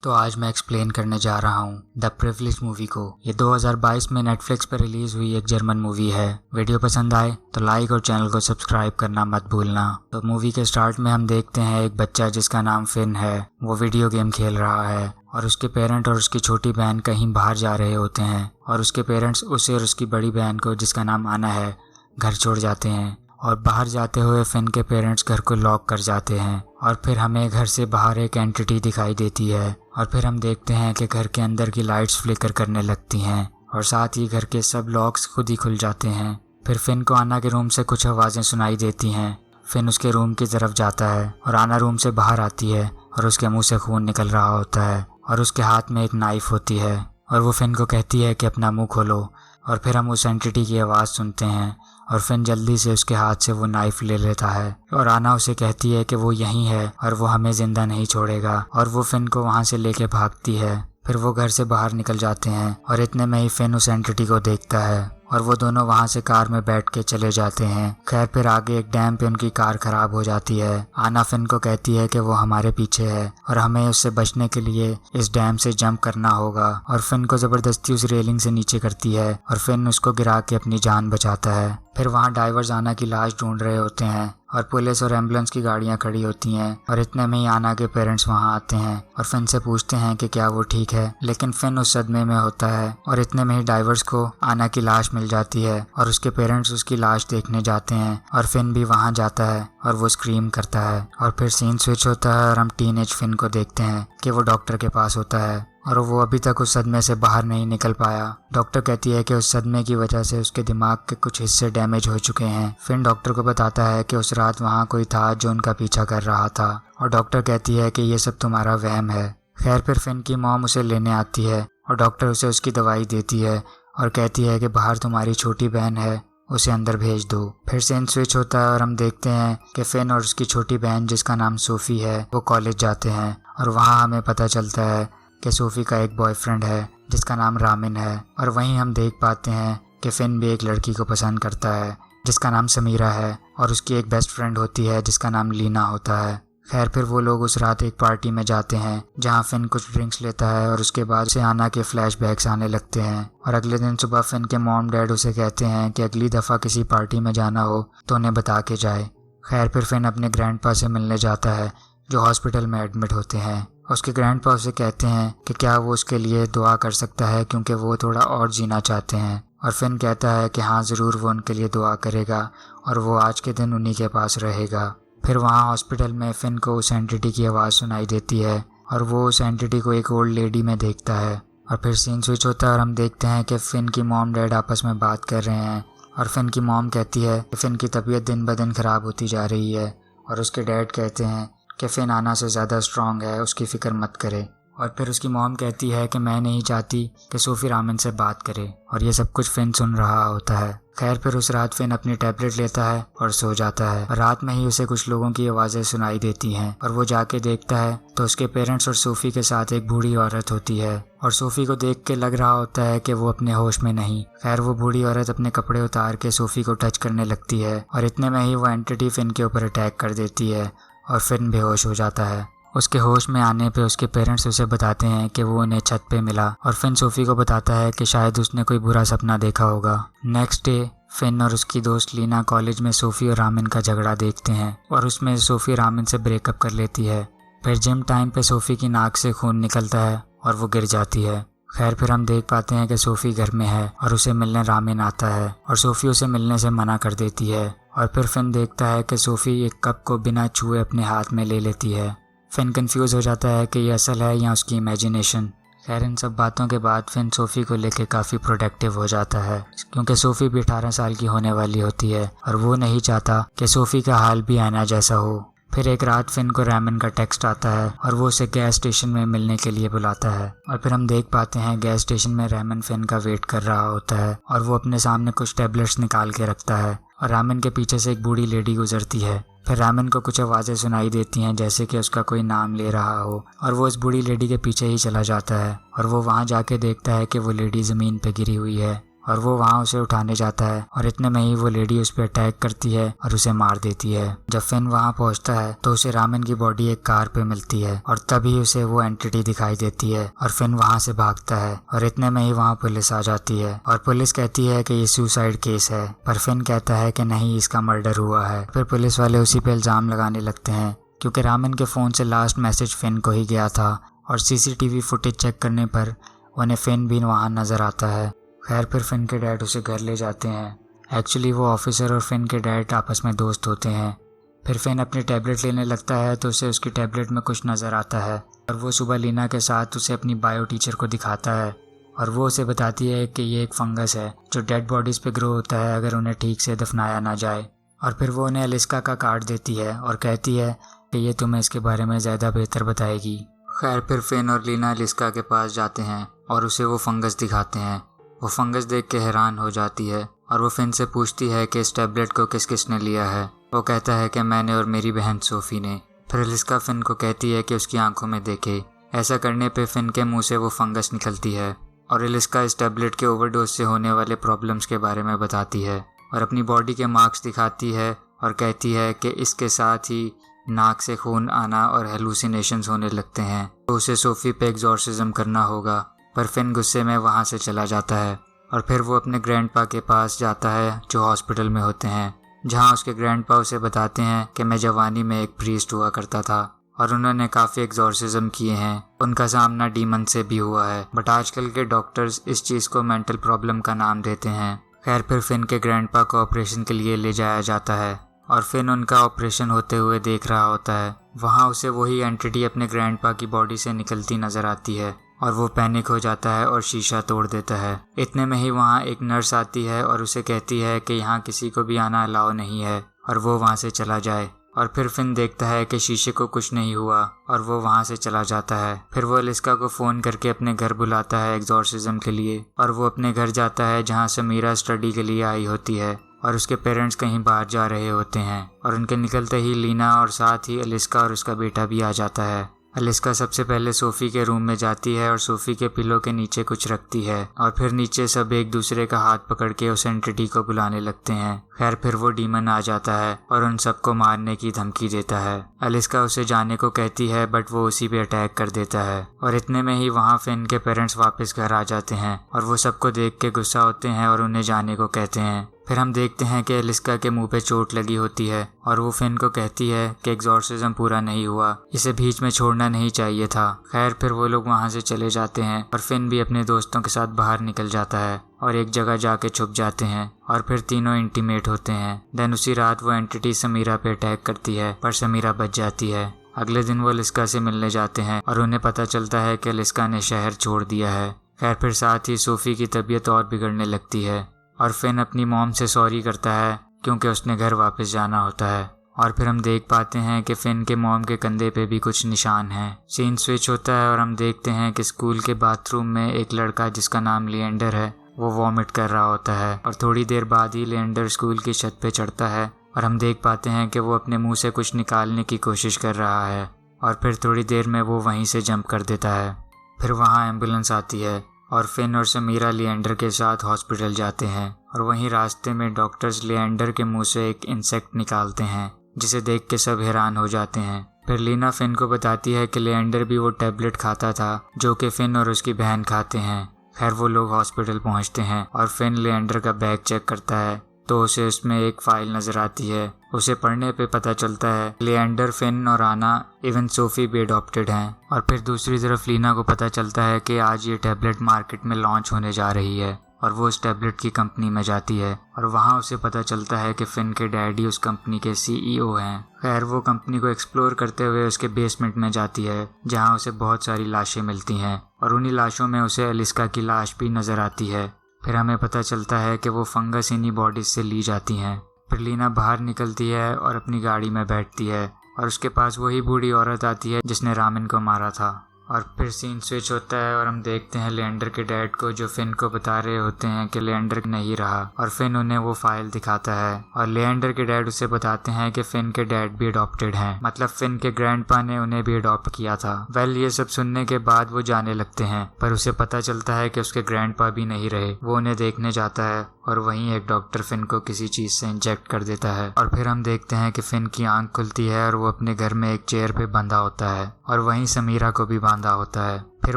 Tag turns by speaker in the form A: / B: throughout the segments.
A: तो आज मैं एक्सप्लेन करने जा रहा हूँ द प्रिविलेज मूवी को। ये 2022 में नेटफ्लिक्स पर रिलीज हुई एक जर्मन मूवी है। वीडियो पसंद आए तो लाइक और चैनल को सब्सक्राइब करना मत भूलना। तो मूवी के स्टार्ट में हम देखते हैं एक बच्चा जिसका नाम फिन है। वो वीडियो गेम खेल रहा है और उसके पेरेंट और उसकी छोटी बहन कहीं बाहर जा रहे होते हैं और उसके पेरेंट्स उसे और उसकी बड़ी बहन को, जिसका नाम आना है, घर छोड़ जाते हैं। और बाहर जाते हुए फिन के पेरेंट्स घर को लॉक कर जाते हैं और फिर हमें घर से बाहर एक एंटिटी दिखाई देती है और फिर हम देखते हैं कि घर के अंदर की लाइट्स फ्लिकर करने लगती हैं और साथ ही घर के सब लॉक्स खुद ही खुल जाते हैं। फिर फिन को आना के रूम से कुछ आवाज़ें सुनाई देती हैं। फिन उसके रूम की तरफ जाता है और आना रूम से बाहर आती है और उसके मुंह से खून निकल रहा होता है और उसके हाथ में एक नाइफ होती है और वो फिन को कहती है कि अपना मुंह खोलो। और फिर हम उस एंटिटी की आवाज़ सुनते हैं और फिन जल्दी से उसके हाथ से वो नाइफ ले लेता है और आना उसे कहती है कि वो यहीं है और वो हमें जिंदा नहीं छोड़ेगा और वो फिन को वहाँ से लेके भागती है। फिर वो घर से बाहर निकल जाते हैं और इतने में ही फिन उस एंटिटी को देखता है और वो दोनों वहाँ से कार में बैठ के चले जाते हैं। खैर फिर आगे एक डैम पे उनकी कार खराब हो जाती है। आना फिन को कहती है कि वो हमारे पीछे है और हमें उससे बचने के लिए इस डैम से जंप करना होगा और फिन को ज़बरदस्ती उस रेलिंग से नीचे करती है और फिन उसको गिरा के अपनी जान बचाता है। फिर वहाँ डाइवर्स आना की लाश ढूंढ रहे होते हैं और पुलिस और एम्बुलेंस की गाड़ियाँ खड़ी होती हैं और इतने में ही आना के पेरेंट्स वहाँ आते हैं और फिन से पूछते हैं कि क्या वो ठीक है, लेकिन फिन उस सदमे में होता है और इतने में ही डाइवर्स को आना की लाश मिल जाती है और उसके पेरेंट्स उसकी लाश देखने जाते हैं और फिन भी वहाँ जाता है और वो स्क्रीम करता है और फिर सीन स्विच होता है और हम टीनेज फिन को देखते हैं कि वो डॉक्टर के पास होता है और वो अभी तक उस सदमे से बाहर नहीं निकल पाया। डॉक्टर कहती है कि उस सदमे की वजह से उसके दिमाग के कुछ हिस्से डैमेज हो चुके हैं। फिन डॉक्टर को बताता है कि उस रात वहाँ कोई था जो उनका पीछा कर रहा था और डॉक्टर कहती है कि ये सब तुम्हारा वहम है। खैर फिर फिन की मॉम उसे लेने आती है और डॉक्टर उसे उसकी दवाई देती है और कहती है कि बाहर तुम्हारी छोटी बहन है, उसे अंदर भेज दो। फिर सीन स्विच होता है और हम देखते हैं कि फिन और उसकी छोटी बहन, जिसका नाम सोफी है, वो कॉलेज जाते हैं और वहाँ हमें पता चलता है कि सोफी का एक बॉयफ्रेंड है जिसका नाम रामिन है। और वहीं हम देख पाते हैं कि फिन भी एक लड़की को पसंद करता है जिसका नाम समीरा है और उसकी एक बेस्ट फ्रेंड होती है जिसका नाम लीना होता है। खैर फिर वो लोग उस रात एक पार्टी में जाते हैं जहाँ फिन कुछ ड्रिंक्स लेता है और उसके बाद से आना के फ्लैशबैक्स आने लगते हैं और अगले दिन सुबह फिन के मॉम डैड उसे कहते हैं कि अगली दफ़ा किसी पार्टी में जाना हो तो उन्हें बता के जाए। खैर फिर फिन अपने ग्रैंडपा से मिलने जाता है जो हॉस्पिटल में एडमिट होते हैं। उसके ग्रैंडपा उसे कहते हैं कि क्या वो उसके लिए दुआ कर सकता है क्योंकि वो थोड़ा और जीना चाहते हैं और फिन कहता है कि हाँ ज़रूर वो उनके लिए दुआ करेगा और वो आज के दिन उन्हीं के पास रहेगा। फिर वहाँ हॉस्पिटल में फिन को उस एंटिटी की आवाज़ सुनाई देती है और वो उस एंटिटी को एक ओल्ड लेडी में देखता है और फिर सीन स्विच होता है और हम देखते हैं कि फिन की मॉम डैड आपस में बात कर रहे हैं और फिन की मॉम कहती है कि फिन की तबीयत दिन ब दिन ख़राब होती जा रही है और उसके डैड कहते हैं कि फिन आना से ज़्यादा स्ट्रॉन्ग है, उसकी फ़िक्र मत करे। और फिर उसकी मॉम कहती है कि मैं नहीं चाहती कि सोफ़ी रामिन से बात करे और ये सब कुछ फिन सुन रहा होता है। खैर फिर उस रात फिन अपनी टैबलेट लेता है और सो जाता है और रात में ही उसे कुछ लोगों की आवाज़ें सुनाई देती हैं और वो जाके देखता है तो उसके पेरेंट्स और सोफ़ी के साथ एक बूढ़ी औरत होती है और सोफ़ी को देख के लग रहा होता है कि वो अपने होश में नहीं। खैर वो बूढ़ी औरत अपने कपड़े उतार के सोफ़ी को टच करने लगती है और इतने में ही वो एंटिटी फिन के ऊपर अटैक कर देती है और फिन बेहोश हो जाता है। उसके होश में आने पे उसके पेरेंट्स उसे बताते हैं कि वो उन्हें छत पे मिला और फिन सोफ़ी को बताता है कि शायद उसने कोई बुरा सपना देखा होगा। नेक्स्ट डे फिन और उसकी दोस्त लीना कॉलेज में सोफ़ी और रामिन का झगड़ा देखते हैं और उसमें सोफ़ी रामिन से ब्रेकअप कर लेती है। फिर जिम टाइम पे सोफ़ी की नाक से खून निकलता है और वो गिर जाती है। खैर फिर हम देख पाते हैं कि सोफ़ी घर में है और उसे मिलने रामिन आता है और सोफ़ी उसे मिलने से मना कर देती है और फिर फिन देखता है कि सोफ़ी एक कप को बिना छुए अपने हाथ में ले लेती है। फिन कंफ्यूज हो जाता है कि ये असल है या उसकी इमेजिनेशन। खैर इन सब बातों के बाद फिन सोफ़ी को लेकर काफ़ी प्रोटेक्टिव हो जाता है क्योंकि सोफ़ी भी 18 साल की होने वाली होती है और वो नहीं चाहता कि सोफ़ी का हाल भी आना जैसा हो। फिर एक रात फिन को रामिन का टेक्स्ट आता है और वो उसे गैस स्टेशन में मिलने के लिए बुलाता है और फिर हम देख पाते हैं गैस स्टेशन में रामिन फिन का वेट कर रहा होता है और वो अपने सामने कुछ टैबलेट्स निकाल के रखता है और रामिन के पीछे से एक बूढ़ी लेडी गुजरती है। फिर रामिन को कुछ आवाज़ें सुनाई देती हैं जैसे कि उसका कोई नाम ले रहा हो और वो उस बूढ़ी लेडी के पीछे ही चला जाता है और वो वहाँ जाके देखता है कि वो लेडी ज़मीन पे गिरी हुई है और वो वहाँ उसे उठाने जाता है और इतने में ही वो लेडी उस पर अटैक करती है और उसे मार देती है। जब फिन वहाँ पहुँचता है तो उसे रामन की बॉडी एक कार पे मिलती है और तभी उसे वो एंटिटी दिखाई देती है और फिन वहाँ से भागता है और इतने में ही वहाँ पुलिस आ जाती है और पुलिस कहती है कि ये सुसाइड केस है, पर फिन कहता है कि नहीं, इसका मर्डर हुआ है। फिर पुलिस वाले उसी पे इल्जाम लगाने लगते हैं क्योंकि रामन के फ़ोन से लास्ट मैसेज फिन को ही गया था और सीसीटीवी फुटेज चेक करने पर उन्हें फिन भी वहाँ नज़र आता है। खैर फिर फिन के डैड उसे घर ले जाते हैं। एक्चुअली वो ऑफिसर और फिन के डैड आपस में दोस्त होते हैं। फिर फिन अपनी टैबलेट लेने लगता है तो उसे उसकी टैबलेट में कुछ नज़र आता है और वो सुबह लीना के साथ उसे अपनी बायो टीचर को दिखाता है और वो उसे बताती है कि ये एक फंगस है जो डेड बॉडीज़ पे ग्रो होता है अगर उन्हें ठीक से दफनाया ना जाए। और फिर वो उन्हें एलिस्का का कार्ड देती है और कहती है कि ये तुम्हें इसके बारे में ज़्यादा बेहतर बताएगी। खैर फिर फिन और लीना एलिस्का के पास जाते हैं और उसे वो फंगस दिखाते हैं। वो फंगस देख के हैरान हो जाती है और वो फिन से पूछती है कि इस टैबलेट को किस किसने लिया है। वो कहता है कि मैंने और मेरी बहन सोफ़ी ने। फिर एलिस्का फिन को कहती है कि उसकी आंखों में देखे। ऐसा करने पे फिन के मुंह से वो फंगस निकलती है और एलिस्का इस टैबलेट के ओवरडोज से होने वाले प्रॉब्लम्स के बारे में बताती है और अपनी बॉडी के मार्क्स दिखाती है और कहती है कि इसके साथ ही नाक से खून आना और हेलुसिनेशंस होने लगते हैं, तो उसे सोफ़ी पे एग्जॉर्सिज्म करना होगा। पर फिन गुस्से में वहाँ से चला जाता है और फिर वो अपने ग्रैंडपा के पास जाता है जो हॉस्पिटल में होते हैं, जहाँ उसके ग्रैंडपा उसे बताते हैं कि मैं जवानी में एक प्रीस्ट हुआ करता था और उन्होंने काफ़ी एग्जॉर्सिज्म किए हैं। उनका सामना डीमन से भी हुआ है, बट आजकल के डॉक्टर्स इस चीज़ को मेंटल प्रॉब्लम का नाम देते हैं। खैर फिर फिन के ग्रैंडपा को ऑपरेशन के लिए ले जाया जाता है और फिन उनका ऑपरेशन होते हुए देख रहा होता है। वहाँ उसे वही एंटिटी अपने ग्रैंडपा की बॉडी से निकलती नज़र आती है और वो पैनिक हो जाता है और शीशा तोड़ देता है। इतने में ही वहाँ एक नर्स आती है और उसे कहती है कि यहाँ किसी को भी आना अलाउ नहीं है और वो वहाँ से चला जाए। और फिर फिन देखता है कि शीशे को कुछ नहीं हुआ और वो वहाँ से चला जाता है। फिर वो एलिस्का को फ़ोन करके अपने घर बुलाता है एग्जॉर्सिज्म के लिए और वो अपने घर जाता है जहाँ समीरा स्टडी के लिए आई होती है और उसके पेरेंट्स कहीं बाहर जा रहे होते हैं और उनके निकलते ही लीना और साथ ही एलिस्का और उसका बेटा भी आ जाता है। एलिस्का सबसे पहले सोफ़ी के रूम में जाती है और सोफ़ी के पिलो के नीचे कुछ रखती है और फिर नीचे सब एक दूसरे का हाथ पकड़ के उस एंटिटी को बुलाने लगते हैं। खैर फिर वो डीमन आ जाता है और उन सबको मारने की धमकी देता है। एलिस्का उसे जाने को कहती है बट वो उसी पे अटैक कर देता है और इतने में ही वहाँ फिन के पेरेंट्स वापस घर आ जाते हैं और वो सबको देख के गुस्सा होते हैं और उन्हें जाने को कहते हैं। फिर हम देखते हैं कि एलिस्का के मुंह पे चोट लगी होती है और वो फिन को कहती है कि एग्जॉर्सिज्म पूरा नहीं हुआ, इसे बीच में छोड़ना नहीं चाहिए था। खैर फिर वो लोग वहाँ से चले जाते हैं और फिन भी अपने दोस्तों के साथ बाहर निकल जाता है और एक जगह जाके छुप जाते हैं और फिर तीनों इंटीमेट होते हैं। देन उसी रात वो एंटिटी समीरा पे अटैक करती है पर समीरा बच जाती है। अगले दिन वो एलिस्का से मिलने जाते हैं और उन्हें पता चलता है कि एलिस्का ने शहर छोड़ दिया है। खैर फिर साथ ही सोफ़ी की तबीयत और बिगड़ने लगती है और फिन अपनी मॉम से सॉरी करता है क्योंकि उसने घर वापस जाना होता है। और फिर हम देख पाते हैं कि फिन के मॉम के कंधे पे भी कुछ निशान हैं। सीन स्विच होता है और हम देखते हैं कि स्कूल के बाथरूम में एक लड़का जिसका नाम लिएंडर है वो वॉमिट कर रहा होता है और थोड़ी देर बाद ही लिएंडर स्कूल की छत पे चढ़ता है और हम देख पाते हैं कि वो अपने मुंह से कुछ निकालने की कोशिश कर रहा है और फिर थोड़ी देर में वो वहीं से जंप कर देता है। फिर वहाँ एम्बुलेंस आती है और फिन और समीरा लिएंडर के साथ हॉस्पिटल जाते हैं और वहीं रास्ते में डॉक्टर्स लिएंडर के मुंह से एक इंसेक्ट निकालते हैं जिसे देख के सब हैरान हो जाते हैं। फिर लीना फिन को बताती है कि लिएंडर भी वो टैबलेट खाता था जो कि फिन और उसकी बहन खाते हैं। खैर वो लोग हॉस्पिटल पहुंचते हैं और फिन लिएंडर का बैग चेक करता है तो उसे उसमें एक फाइल नजर आती है। उसे पढ़ने पे पता चलता है लिएंडर, फिन और आना इवन सोफ़ी भी अडॉप्टेड हैं। और फिर दूसरी तरफ लीना को पता चलता है कि आज ये टैबलेट मार्केट में लॉन्च होने जा रही है और वो उस टैबलेट की कंपनी में जाती है और वहाँ उसे पता चलता है कि फिन के डैडी उस कंपनी के सीईओ हैं। खैर वो कंपनी को एक्सप्लोर करते हुए उसके बेसमेंट में जाती है जहाँ उसे बहुत सारी लाशें मिलती हैं और उन्हीं लाशों में उसे एलिस्का की लाश भी नज़र आती है। फिर हमें पता चलता है कि वो फंगस इन्हीं बॉडीज से ली जाती हैं। फिर लीना बाहर निकलती है और अपनी गाड़ी में बैठती है और उसके पास वही बूढ़ी औरत आती है जिसने रामन को मारा था और फिर सीन स्विच होता है और हम देखते हैं लिएंडर के डैड को, जो फिन को बता रहे होते हैं कि लिएंडर नहीं रहा, और फिन उन्हें वो फाइल दिखाता है और लिएंडर के डैड उसे बताते हैं कि फिन के डैड भी अडॉप्टेड हैं, मतलब फिन के ग्रैंडपा ने उन्हें भी अडॉप्ट किया था। वेल, ये सब सुनने के बाद वो जाने लगते हैं, पर उसे पता चलता है कि उसके ग्रैंडपा भी नहीं रहे। वो उन्हें देखने जाता है और वहीं एक डॉक्टर फिन को किसी चीज से इंजेक्ट कर देता है और फिर हम देखते हैं कि फिन की आंख खुलती है और वो अपने घर में एक चेयर पे बंधा होता है और वहीं समीरा को भी बांधा होता है। फिर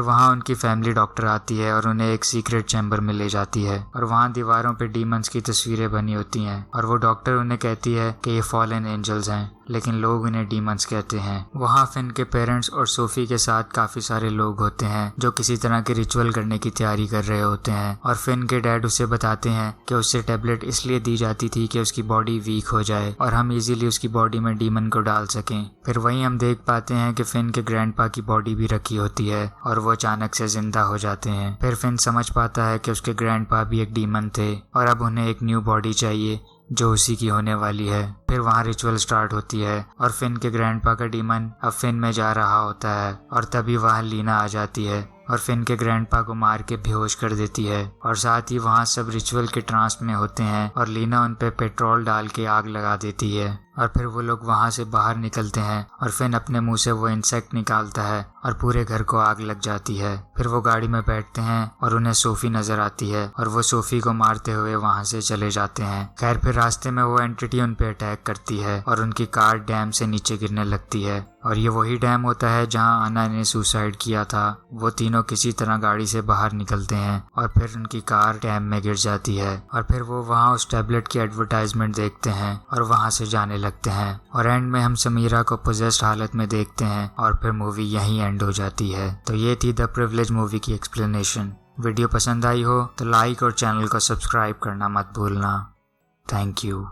A: वहाँ उनकी फैमिली डॉक्टर आती है और उन्हें एक सीक्रेट चैम्बर में ले जाती है और वहाँ दीवारों पे डीमंस की तस्वीरें बनी होती हैं और वो डॉक्टर उन्हें कहती है कि ये फॉलन एंजल्स हैं, लेकिन लोग इन्हें डीमंस कहते हैं। वहाँ फिन के पेरेंट्स और सोफी के साथ काफी सारे लोग होते हैं जो किसी तरह के रिचुअल करने की तैयारी कर रहे होते हैं और फिन के डैड उसे बताते हैं कि उससे टेबलेट इसलिए दी जाती थी कि उसकी बॉडी वीक हो जाए और हम इजीली उसकी बॉडी में डीमन को डाल सकें। फिर वहीं हम देख पाते हैं कि फिन के ग्रैंडपा की बॉडी भी रखी होती है और वो अचानक से जिंदा हो जाते हैं। फिर फिन समझ पाता है कि उसके ग्रैंडपा भी एक डीमन थे और अब उन्हें एक न्यू बॉडी चाहिए जो उसी की होने वाली है। फिर वहाँ रिचुअल स्टार्ट होती है और फिन के ग्रैंडपा का डीमन अब फिन में जा रहा होता है और तभी वहाँ लीना आ जाती है और फिन के ग्रैंडपा को मार के बेहोश कर देती है और साथ ही वहाँ सब रिचुअल के ट्रांस में होते हैं और लीना उन पे पेट्रोल डाल के आग लगा देती है और फिर वो लोग वहाँ से बाहर निकलते हैं और फिन अपने मुंह से वो इंसेक्ट निकालता है और पूरे घर को आग लग जाती है। फिर वो गाड़ी में बैठते हैं और उन्हें सोफी नजर आती है और वो सोफी को मारते हुए वहाँ से चले जाते हैं। खैर, फिर रास्ते में वो एंटिटी उन पे अटैक करती है और उनकी कार डैम से नीचे गिरने लगती है और ये वही डैम होता है जहाँ आना ने सुसाइड किया था। वो तीनों किसी तरह गाड़ी से बाहर निकलते हैं और फिर उनकी कार डैम में गिर जाती है और फिर वो वहाँ उस टैबलेट की एडवर्टाइजमेंट देखते हैं और वहाँ से जाने लगते हैं और एंड में हम समीरा को पोजेस्ड हालत में देखते हैं और फिर मूवी यहीं एंड हो जाती है। तो ये थी द प्रिविलेज मूवी की एक्सप्लेनेशन। वीडियो पसंद आई हो तो लाइक और चैनल को सब्सक्राइब करना मत भूलना। Thank you.